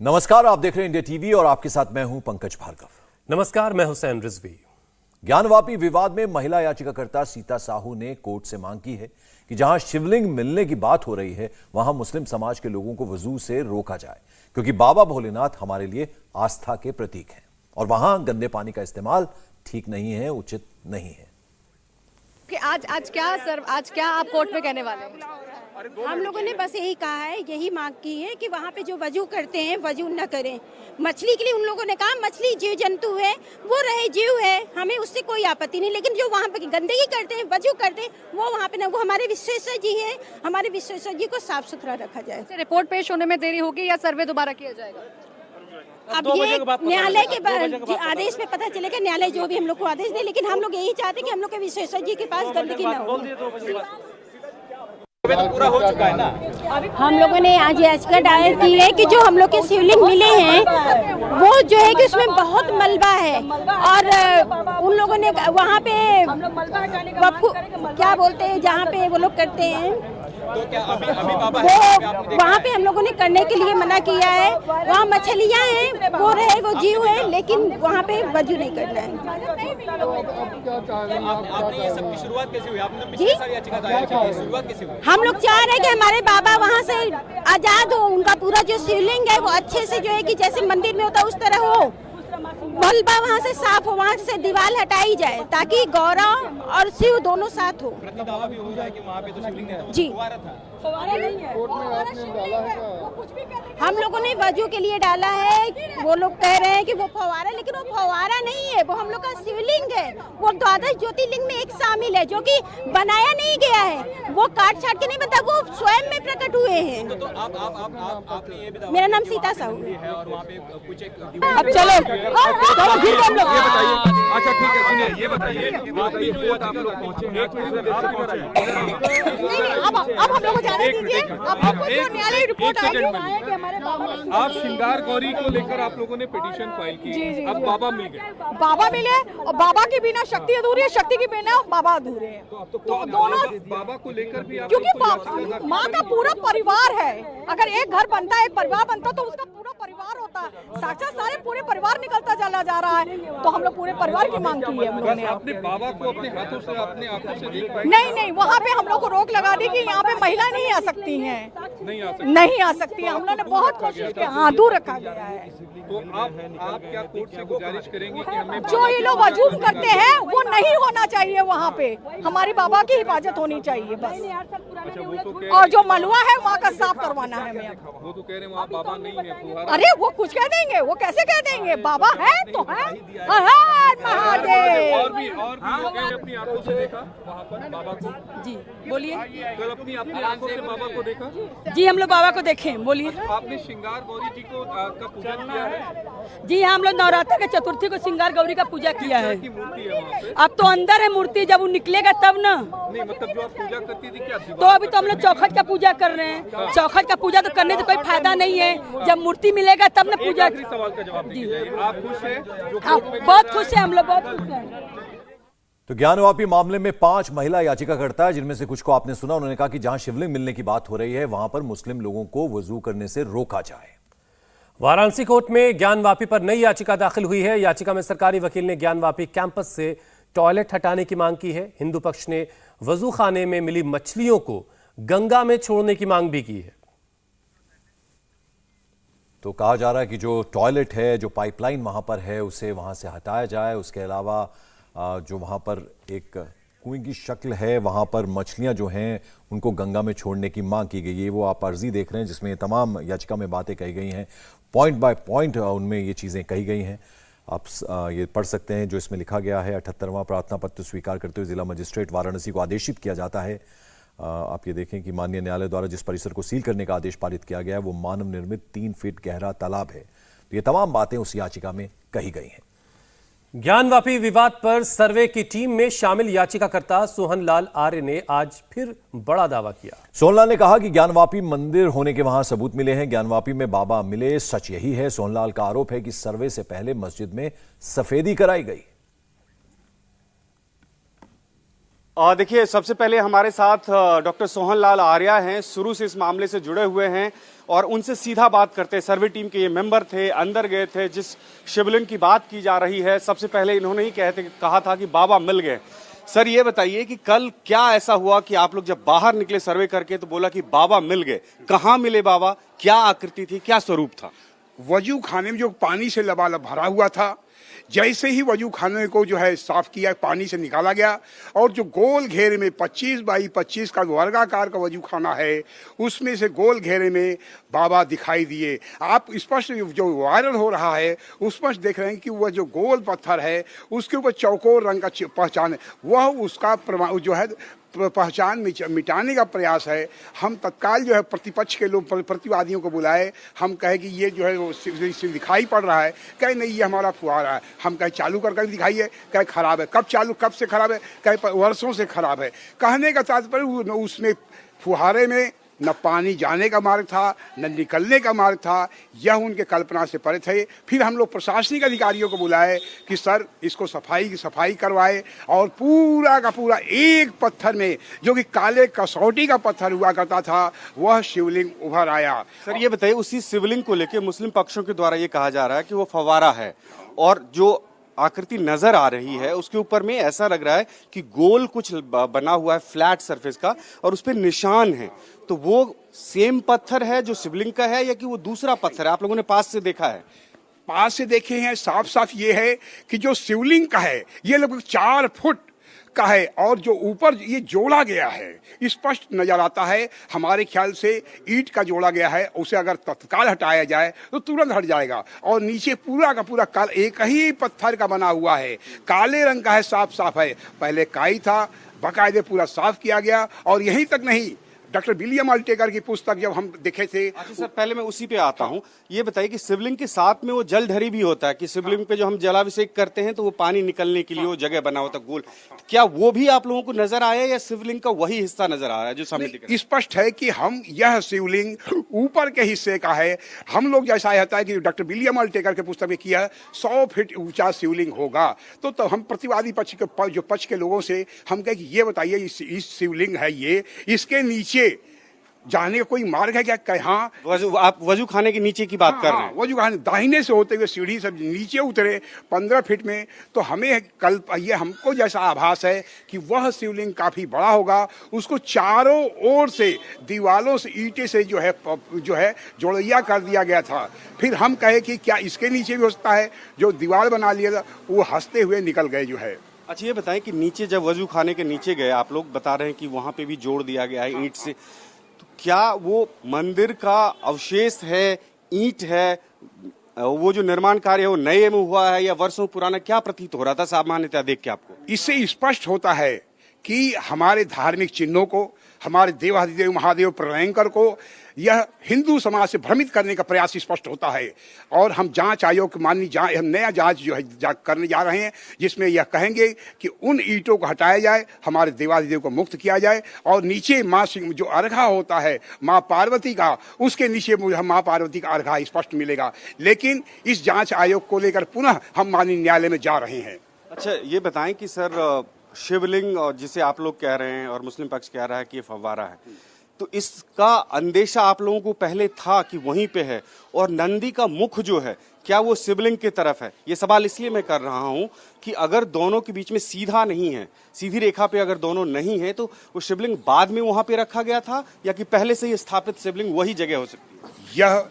नमस्कार, आप देख रहे हैं इंडिया टीवी और आपके साथ मैं हूं पंकज भार्गव। नमस्कार, मैं हुसैन रिजवी। ज्ञानवापी विवाद में महिला याचिकाकर्ता सीता साहू ने कोर्ट से मांग की है कि जहां शिवलिंग मिलने की बात हो रही है वहां मुस्लिम समाज के लोगों को वजू से रोका जाए, क्योंकि बाबा भोलेनाथ हमारे लिए आस्था के प्रतीक हैं और वहां गंदे पानी का इस्तेमाल ठीक नहीं है, उचित नहीं है। कि आज क्या आप कोर्ट में कहने वाले हैं? हम लोगों ने बस यही कहा है, यही मांग की है कि वहाँ पे जो वजू करते हैं वजू न करें। मछली के लिए उन लोगों ने कहा मछली जीव जंतु है, वो रहे जीव है, हमें उससे कोई आपत्ति नहीं, लेकिन जो वहाँ पे गंदगी करते हैं, वजू करते हैं, वो वहाँ पे ना, वो हमारे विश्वेश्वर जी हैं, हमारे विश्वेश्वर जी को साफ सुथरा रखा जाए। रिपोर्ट पेश होने में देरी होगी या सर्वे दोबारा किया जाएगा? अब ये न्यायालय के आदेश में पता चलेगा, न्यायालय जो भी हम लोग को आदेश दे, लेकिन हम लोग यही चाहते हैं कि हम लोग के विश्वेश्वर जी के पास गंदगी न हो। पूरा हो चुका है ना। हम लोगों ने आज याचिका दायर की है कि जो हम लोग के शिवलिंग मिले हैं वो जो है कि उसमें बहुत मलबा है और उन लोगों ने वहाँ पे क्या बोलते हैं जहाँ पे वो लोग करते हैं तो क्या अभी बाबा वो वहाँ पे हम लोगों ने करने के लिए मना किया है। वहाँ मछलियाँ हैं, वो रहे वो जीव है, लेकिन वहाँ पे वजू नहीं करना है। आपने ये सब की शुरुआत कैसे हुई? आपने पिछले साल याचिका दायर की, शुरुआत कैसे हुई? हम लोग चाह रहे हैं कि हमारे बाबा वहाँ से आजाद हो, उनका पूरा जो शिवलिंग है वो अच्छे से जो है कि जैसे मंदिर में होता है उस तरह हो, मलबा वहाँ से साफ हो, वहाँ से दीवार हटाई जाए ताकि गौरव और शिव दोनों साथ हो। दावा भी हो जाए कि वहाँ पे तो शिवलिंग नहीं था, जी हम लोगों ने वजू के लिए डाला है। वो लोग कह रहे हैं कि वो फव्वारा, लेकिन वो फव्वारा नहीं है, वो हम लोग का शिवलिंग है। वो द्वादश ज्योतिर्लिंग में एक शामिल है जो कि बनाया नहीं गया है, वो काट छाट के नहीं बनता, वो स्वयं में प्रकट हुए हैं। तो आपने ये भी दावा मेरा नाम सीता साहू है और वहाँ पे कुछ एक अब चलो फिर हम लोग अच्छा ठीक है, सुनिए ये बताइए आप लोग पहुंचे हैं, अब हम लोग को जाने दीजिए। अब जो न्यायालय रिपोर्ट आएगी वो आएगी हमारे बाबा। आप श्रृंगार गौरी को लेकर आप लोगों ने पिटीशन फाइल की, अब बाबा मिल गए, बाबा मिले और बाबा के बिना शक्ति अधूरी है, शक्ति के बिना बाबा अधूरे हैं। तो दोनों बाबा को लेकर भी क्योंकि माँ का पूरा परिवार है, अगर एक घर बनता है, एक परिवार बनता तो उसका पूरा परिवार होता है। साक्षात सारे पूरे परिवार निकलता चला जा रहा है, तो हम लोग पूरे परिवार की मांग की है हम लोगों ने। अपने बाबा को अपने हाथों से अपने आंखों से देख पाए? नहीं, वहाँ पे हम लोग को रोक लगा दी कि यहाँ पे महिला नहीं आ सकती हैं, नहीं आ सकती है। हम लोगों ने बहुत कोशिश की, हाँ दूर रखा गया है। तो आप क्या कोर्ट से गुजारिश करेंगे कि हमें जो ये लोग वजूद करते हैं वो नहीं होना चाहिए, वहाँ पे हमारी बाबा की हिफाजत होनी चाहिए बस। और जो मलुआ है वहाँ का साफ करवाना है हमें। वो तो कह रहे हैं वहाँ बाबा नहीं है। अरे वो कुछ कह देंगे, वो कैसे कह देंगे? बाबा है तो है। हर महादेव। और भी लोगों ने अपनी आंखों से देखा वहाँ पर बाबा को। जी बोलिए। कल अपनी आंखों से बाबा को देखा? जी हम लोग बाबा को देखे, बोलिए। आपने श्रृंगार गौरी जी को का पूजा किया है? जी हम लोग नवरात्र के चतुर्थी को श्रृंगार गौरी का पूजा किया है। मूर्ति है वहाँ पे? अब तो अंदर है मूर्ति, जब वो निकलेगा तब ना। नहीं मतलब जो आप पूजा करती थी क्या? तो अभी तो हम लोग चौखट का पूजा कर रहे हैं। चौखट का पूजा तो करने से कोई फायदा नहीं है, जब मूर्ति मिलेगा तब ना पूजा। सवाल का जवाब दीजिए, आप खुश हैं? बहुत खुश है हम लोग, बहुत खुश है। तो ज्ञानवापी मामले में 5 महिला याचिकाकर्ता है, जिनमें से कुछ को आपने सुना। उन्होंने कहा कि जहां शिवलिंग मिलने की बात हो रही है वहां पर मुस्लिम लोगों को वजू करने से रोका जाए। वाराणसी कोर्ट में ज्ञानवापी पर नई याचिका दाखिल हुई है। याचिका में सरकारी वकील ने ज्ञानवापी कैंपस से टॉयलेट हटाने की मांग की है। हिंदू पक्ष ने वजू खाने में मिली मछलियों को गंगा में छोड़ने की मांग भी की है। तो कहा जा रहा है कि जो टॉयलेट है, जो पाइपलाइन वहां पर है, उसे वहां से हटाया जाए। उसके अलावा जो वहां पर एक कुएं की शक्ल है, वहां पर मछलियां जो हैं उनको गंगा में छोड़ने की मांग की गई है। वो आप अर्जी देख रहे हैं जिसमें तमाम याचिका में बातें कही गई हैं, पॉइंट बाय पॉइंट उनमें ये चीज़ें कही गई हैं। आप ये पढ़ सकते हैं जो इसमें लिखा गया है। 78वां प्रार्थना पत्र स्वीकार करते हुए जिला मजिस्ट्रेट वाराणसी को आदेशित किया जाता है। आप ये देखें कि माननीय न्यायालय द्वारा जिस परिसर को सील करने का आदेश पारित किया गया है वो मानव निर्मित 3 फीट गहरा तालाब है। तो ये तमाम बातें उस याचिका में कही गई हैं। ज्ञानवापी विवाद पर सर्वे की टीम में शामिल याचिकाकर्ता सोहनलाल आर्य ने आज फिर बड़ा दावा किया। सोहनलाल ने कहा कि ज्ञानवापी मंदिर होने के वहां सबूत मिले हैं, ज्ञानवापी में बाबा मिले, सच यही है। सोहनलाल का आरोप है कि सर्वे से पहले मस्जिद में सफेदी कराई गई। देखिए, सबसे पहले हमारे साथ डॉक्टर सोहनलाल आर्य हैं, शुरू से इस मामले से जुड़े हुए हैं और उनसे सीधा बात करते हैं। सर्वे टीम के ये मेंबर थे, अंदर गए थे, जिस शिवलिंग की बात की जा रही है सबसे पहले इन्होंने ही कहा था कि बाबा मिल गए। सर ये बताइए कि कल क्या ऐसा हुआ कि आप लोग जब बाहर निकले सर्वे करके तो बोला कि बाबा मिल गए, कहाँ मिले बाबा, क्या आकृति थी, क्या स्वरूप था? वजू खाने में जो पानी से लबालब भरा हुआ था, जैसे ही वजू खाने को जो है साफ किया, पानी से निकाला गया और जो गोल घेरे में 25 बाई 25 का वर्गाकार का वजू खाना है, उसमें से गोल घेरे में बाबा दिखाई दिए। आप स्पष्ट जो वायरल हो रहा है उसमें देख रहे हैं कि वह जो गोल पत्थर है उसके ऊपर चौकोर रंग का पहचान है, वह उसका जो है पहचान मिटाने का प्रयास है। हम तत्काल जो है प्रतिपक्ष के लोग प्रतिवादियों को बुलाए, हम कहे कि ये जो है वो दिखाई पड़ रहा है, कहे नहीं ये हमारा फुहारा है। हम कहे चालू कर दिखाइए, कहे खराब है। कब चालू, कब से खराब है, कहे वर्षों से खराब है। कहने का तात्पर्य उसमें फुहारे में न पानी जाने का मार्ग था न निकलने का मार्ग था, यह उनके कल्पना से परे थे। फिर हम लोग प्रशासनिक अधिकारियों को बुलाए कि सर इसको सफाई करवाए और पूरा का पूरा एक पत्थर में जो कि काले कसौटी का पत्थर हुआ करता था वह शिवलिंग उभर आया। सर ये बताइए, उसी शिवलिंग को लेकर मुस्लिम पक्षों के द्वारा ये कहा जा रहा है कि वो फव्वारा है और जो आकृति नजर आ रही है उसके ऊपर में ऐसा लग रहा है कि गोल कुछ बना हुआ है फ्लैट सरफेस का और उस पर निशान है। तो वो सेम पत्थर है जो शिवलिंग का है या कि वो दूसरा पत्थर है? आप लोगों ने पास से देखा है? पास से देखे हैं, साफ साफ ये है कि जो शिवलिंग का है ये लगभग 4 फुट का है और जो ऊपर ये जोड़ा गया है स्पष्ट नजर आता है। हमारे ख्याल से ईंट का जोड़ा गया है, उसे अगर तत्काल हटाया जाए तो तुरंत हट जाएगा। और नीचे पूरा का पूरा एक ही पत्थर का बना हुआ है, काले रंग का है, साफ साफ है। पहले काई था, बाकायदे पूरा साफ किया गया। और यहीं तक नहीं, डॉक्टर विलियम अल्टेकर की पुस्तक जब हम देखे थे। अच्छा सर, पहले मैं उसी पे आता हूँ। ये बताइए कि शिवलिंग के साथ में वो जलधरी भी होता है कि शिवलिंग पे जो हम जलाभिषेक करते हैं तो वो पानी निकलने के लिए वो जगह बना होता है गोल, क्या वो भी आप लोगों को नजर आया या शिवलिंग का वही हिस्सा नजर आ रहा है जो सामने दिख रहा है? स्पष्ट है कि हम यह शिवलिंग ऊपर के हिस्से का है। हम लोग जैसा होता है कि डॉक्टर विलियम अल्टेकर के पुस्तक में किया 100 फीट ऊंचा शिवलिंग होगा। तो हम प्रतिवादी पक्ष के जो पक्ष के लोगों से हम कहे कि ये बताइए इस शिवलिंग है ये, इसके नीचे जाने का कोई मार्ग है क्या? हाँ, आप वजू खाने के नीचे की बात कर रहे हैं? वजू खाने दाहिने से होते हुए सीढ़ी से नीचे उतरे 15 फीट में, तो हमें कल ये हमको जैसा आभास है कि वह शिवलिंग काफी बड़ा होगा। उसको चारों ओर से दीवालों से ईंटे से जो है जोड़िया कर दिया गया था। फिर हम कहे कि क्या इसके नीचे भी हो सकता है? जो दीवार बना लिया था वो हंसते हुए निकल गए जो है। अच्छा ये बताएं कि नीचे जब वजू खाने के नीचे गए, आप लोग बता रहे हैं कि वहां पे भी जोड़ दिया गया है ईंट से, क्या वो मंदिर का अवशेष है, ईंट है, वो जो निर्माण कार्य है वो नए में हुआ है या वर्षों पुराना, क्या प्रतीत हो रहा था सामान्यतः देख के आपको? इससे स्पष्ट होता है कि हमारे धार्मिक चिन्हों को, हमारे देवाधिदेव महादेव प्रलयंकर को यह हिंदू समाज से भ्रमित करने का प्रयास स्पष्ट होता है। और हम जांच आयोग हम नया जांच जो है करने जा रहे हैं, जिसमें यह कहेंगे कि उन ईंटों को हटाया जाए, हमारे देवाधिदेव को मुक्त किया जाए और नीचे माँ जो अर्घा होता है माँ पार्वती का, उसके नीचे माँ पार्वती का अर्घा स्पष्ट मिलेगा। लेकिन इस जांच आयोग को लेकर पुनः हम माननीय न्यायालय में जा रहे हैं। अच्छा ये बताएं कि सर शिवलिंग जिसे आप लोग कह रहे हैं और मुस्लिम पक्ष कह रहा है कि ये फव्वारा है, तो इसका अंदेशा आप लोगों को पहले था कि वहीं पे है? और नंदी का मुख जो है क्या वो शिवलिंग की तरफ है? ये सवाल इसलिए मैं कर रहा हूं कि अगर दोनों के बीच में सीधा नहीं है, सीधी रेखा पे अगर दोनों नहीं है, तो वो शिवलिंग बाद में वहां पे रखा गया था या कि पहले से ही स्थापित शिवलिंग वही जगह हो सकती है? यह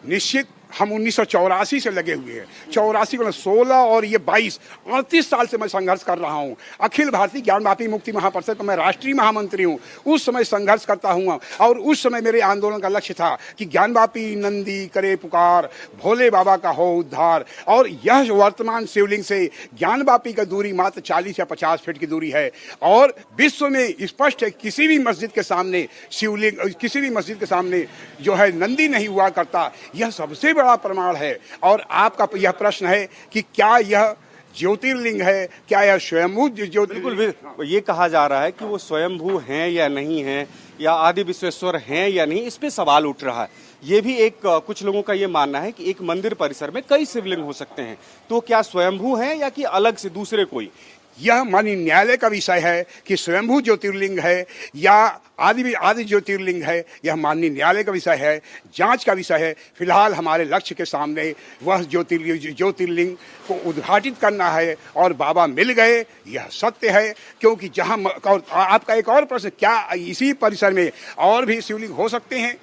निश्चित हम 1984 से लगे हुए हैं। 84 को 16 और ये 22 38 साल से मैं संघर्ष कर रहा हूँ। अखिल भारतीय ज्ञानवापी मुक्ति महापरिषद का मैं राष्ट्रीय महामंत्री हूँ। उस समय संघर्ष करता हूँ और उस समय मेरे आंदोलन का लक्ष्य था कि ज्ञानवापी नंदी करे पुकार, भोले बाबा का हो उद्धार। और यह वर्तमान शिवलिंग से ज्ञानवापी का दूरी मात्र 40 या 50 फीट की दूरी है। और विश्व में स्पष्ट है किसी भी मस्जिद के सामने शिवलिंग, किसी भी मस्जिद के सामने जो है नंदी नहीं हुआ करता। यह सबसे बड़ा प्रमाण है। और आपका यह प्रश्न है कि क्या यह ज्योतिर्लिंग है, क्या यह स्वयंभू ज्योतिर्लिंग? बिल्कुल, ये कहा जा रहा है कि वो स्वयंभू हैं या नहीं है, या आदि विश्वेश्वर हैं या नहीं, इस पे सवाल उठ रहा है। ये भी एक कुछ लोगों का ये मानना है कि एक मंदिर परिसर में कई शिवलिंग हो सकते हैं, तो क्या स्वयंभू हैं या कि अलग से दूसरे कोई? यह माननीय न्यायालय का विषय है कि स्वयंभू ज्योतिर्लिंग है या आदि ज्योतिर्लिंग है, यह माननीय न्यायालय का विषय है, जांच का विषय है। फिलहाल हमारे लक्ष्य के सामने वह ज्योतिर्लिंग को उद्घाटित करना है और बाबा मिल गए, यह सत्य है। क्योंकि जहां और आपका एक और प्रश्न, क्या इसी परिसर में और भी शिवलिंग हो सकते हैं,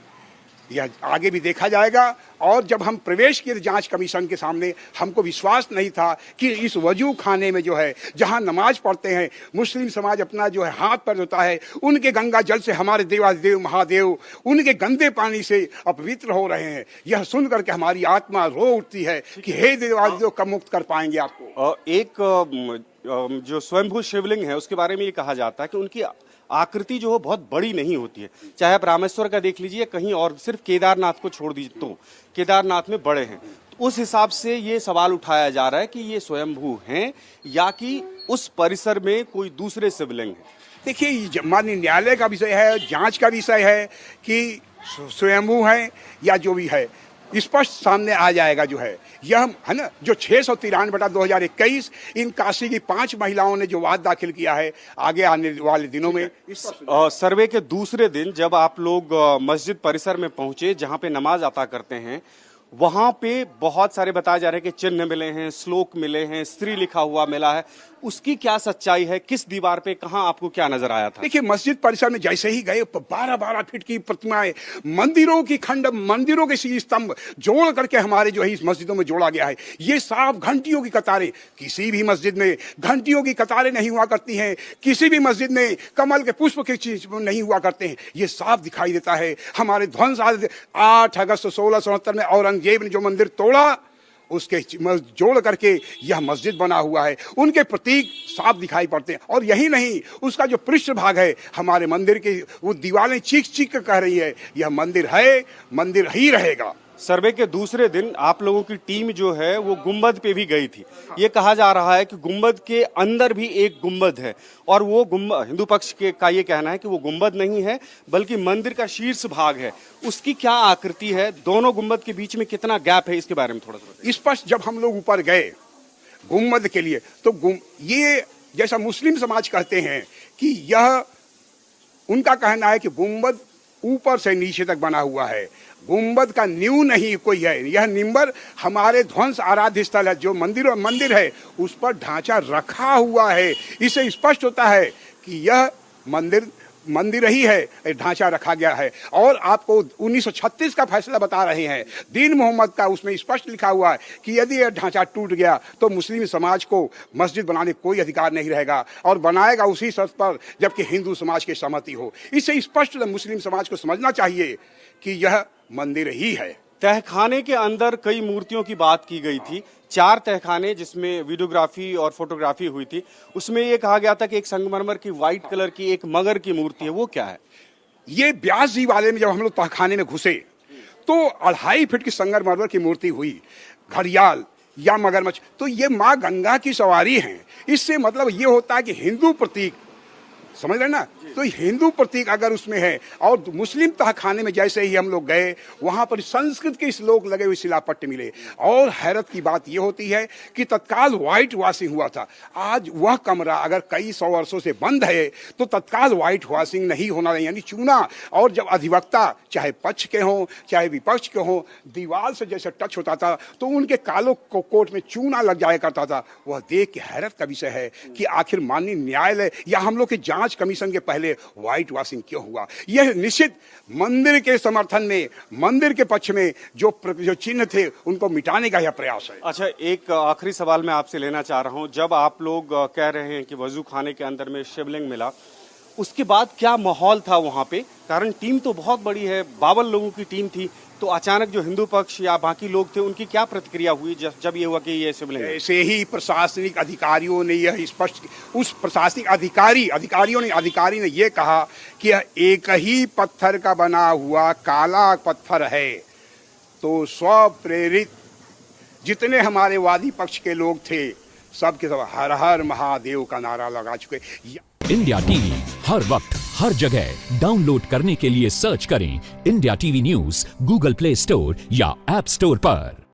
यह आगे भी देखा जाएगा। और जब हम प्रवेश किए जांच कमीशन के सामने, हमको विश्वास नहीं था कि इस वजू खाने में जो है, जहां नमाज पढ़ते हैं मुस्लिम समाज, अपना जो है हाथ पैर धोता है, उनके गंगा जल से हमारे देवादेव महादेव उनके गंदे पानी से अपवित्र हो रहे हैं। यह सुन करके हमारी आत्मा रो उठती है कि हे देवादेव कब मुक्त कर पाएंगे आपको। एक जो स्वयंभू शिवलिंग है उसके बारे में ये कहा जाता है कि उनकी आकृति जो है बहुत बड़ी नहीं होती है। चाहे आप रामेश्वर का देख लीजिए, कहीं और, सिर्फ केदारनाथ को छोड़ दीजिए तो केदारनाथ में बड़े हैं। तो उस हिसाब से ये सवाल उठाया जा रहा है कि ये स्वयंभू हैं या कि उस परिसर में कोई दूसरे शिवलिंग है। देखिए, माननीय न्यायालय का विषय है, जांच का विषय है कि स्वयंभू है या जो भी है, स्पष्ट सामने आ जाएगा। जो है यह है ना, जो 693/2021 इन काशी की 5 महिलाओं ने जो वाद दाखिल किया है, आगे आने वाले दिनों में सर्वे के दूसरे दिन जब आप लोग मस्जिद परिसर में पहुंचे जहां पे नमाज अता करते हैं, वहां पे बहुत सारे बताए जा रहे हैं कि चिन्ह मिले हैं, श्लोक मिले हैं, स्त्री लिखा हुआ मिला है। उसकी क्या सच्चाई है? किस दीवार पे, कहां आपको क्या नजर आया था? देखिए, मस्जिद परिसर में जैसे ही गए 12-12 फीट की प्रतिमाएं, मंदिरों की खंड, मंदिरों के स्तंभ जोड़ करके हमारे जो है इस मस्जिदों में जोड़ा गया है। ये साफ घंटियों की कतारें, किसी भी मस्जिद में घंटियों की कतारें नहीं हुआ करती हैं, किसी भी मस्जिद में कमल के पुष्प के चीज नहीं हुआ करते हैं। ये साफ दिखाई देता है। हमारे ध्वंस 8 अगस्त 1669 में औरंगजेब ने जो मंदिर तोड़ा, उसके जोड़ करके यह मस्जिद बना हुआ है। उनके प्रतीक साफ दिखाई पड़ते हैं। और यही नहीं, उसका जो पृष्ठ भाग है, हमारे मंदिर की वो दीवारें चीख चीख कर कह रही है, यह मंदिर है, मंदिर ही रहेगा। सर्वे के दूसरे दिन आप लोगों की टीम जो है वो गुंबद पे भी गई थी। ये कहा जा रहा है कि गुंबद के अंदर भी एक गुंबद है, और वो गुंबद, हिंदू पक्ष के का ये कहना है कि वो गुंबद नहीं है बल्कि मंदिर का शीर्ष भाग है। उसकी क्या आकृति है, दोनों गुंबद के बीच में कितना गैप है, इसके बारे में थोड़ा सा स्पष्ट। जब हम लोग ऊपर गए गुंबद के लिए, तो ये जैसा मुस्लिम समाज कहते हैं कि यह, उनका कहना है कि गुंबद ऊपर से नीचे तक बना हुआ है, गुंबद का नींव नहीं कोई है। यह निम्बर हमारे ध्वंस आराध्य स्थल है, जो मंदिर है उस पर ढांचा रखा हुआ है। इससे स्पष्ट होता है कि यह मंदिर ही है, ढांचा रखा गया है। और आपको 1936 का फैसला बता रहे हैं, दीन मोहम्मद का, उसमें स्पष्ट लिखा हुआ है कि यदि यह ढांचा टूट गया तो मुस्लिम समाज को मस्जिद बनाने कोई अधिकार नहीं रहेगा, और बनाएगा उसी शर्त पर जबकि हिंदू समाज की सहमति हो। इससे स्पष्ट मुस्लिम समाज को समझना चाहिए कि यह मंदिर ही है। तहखाने के अंदर कई मूर्तियों की बात की गई थी, 4 तहखाने जिसमें वीडियोग्राफी और फोटोग्राफी हुई थी। उसमें ये कहा गया था कि एक संगमरमर की व्हाइट कलर की एक मगर की मूर्ति है, वो क्या है? ये व्यास जी वाले में जब हम लोग तहखाने में घुसे तो 2.5 फीट की संगमरमर की मूर्ति हुई, घड़ियाल या मगरमच्छ। तो ये माँ गंगा की सवारी है। इससे मतलब ये होता है कि हिंदू प्रतीक, समझ रहे ना, तो हिंदू प्रतीक अगर उसमें है। और मुस्लिम तहखाने में जैसे ही हम लोग गए, वहां पर संस्कृत के श्लोक लगे हुए शिलापट्ट मिले। और हैरत की बात यह होती है कि तत्काल व्हाइट वॉशिंग हुआ था। आज वह कमरा अगर कई 100 वर्षों से बंद है तो तत्काल व्हाइट वॉशिंग नहीं होना, यानी चूना। और जब अधिवक्ता चाहे पक्ष के हों चाहे विपक्ष के हों, दीवार से जैसे टच होता था तो उनके कालों को कोट में चूना लग जाया करता था। वह देख के हैरत का विषय है कि आखिर माननीय न्यायालय या हम लोग के जांच कमीशन के पहले व्हाइट वॉशिंग क्यों हुआ। यह निश्चित मंदिर के समर्थन में, मंदिर के पक्ष में जो चिन्ह थे उनको मिटाने का यह प्रयास है। अच्छा, एक आखिरी सवाल मैं आपसे लेना चाह रहा हूं। जब आप लोग कह रहे हैं कि वजू खाने के अंदर में शिवलिंग मिला, उसके बाद क्या माहौल था वहां पे? कारण टीम तो बहुत बड़ी है, 52 लोगों की टीम थी, तो अचानक जो हिंदू पक्ष या बाकी लोग थे उनकी क्या प्रतिक्रिया हुई जब ये हुआ कि ये शिवलिंग है? ऐसे ही प्रशासनिक अधिकारियों ने यह स्पष्ट, उस प्रशासनिक अधिकारी ने यह कहा कि यह एक ही पत्थर का बना हुआ काला पत्थर है। तो स्वप्रेरित जितने हमारे वादी पक्ष के लोग थे सबके सब हर हर महादेव का नारा लगा चुके। इंडिया टीवी हर वक्त हर जगह डाउनलोड करने के लिए सर्च करें India TV news Google play store या ऐप स्टोर पर।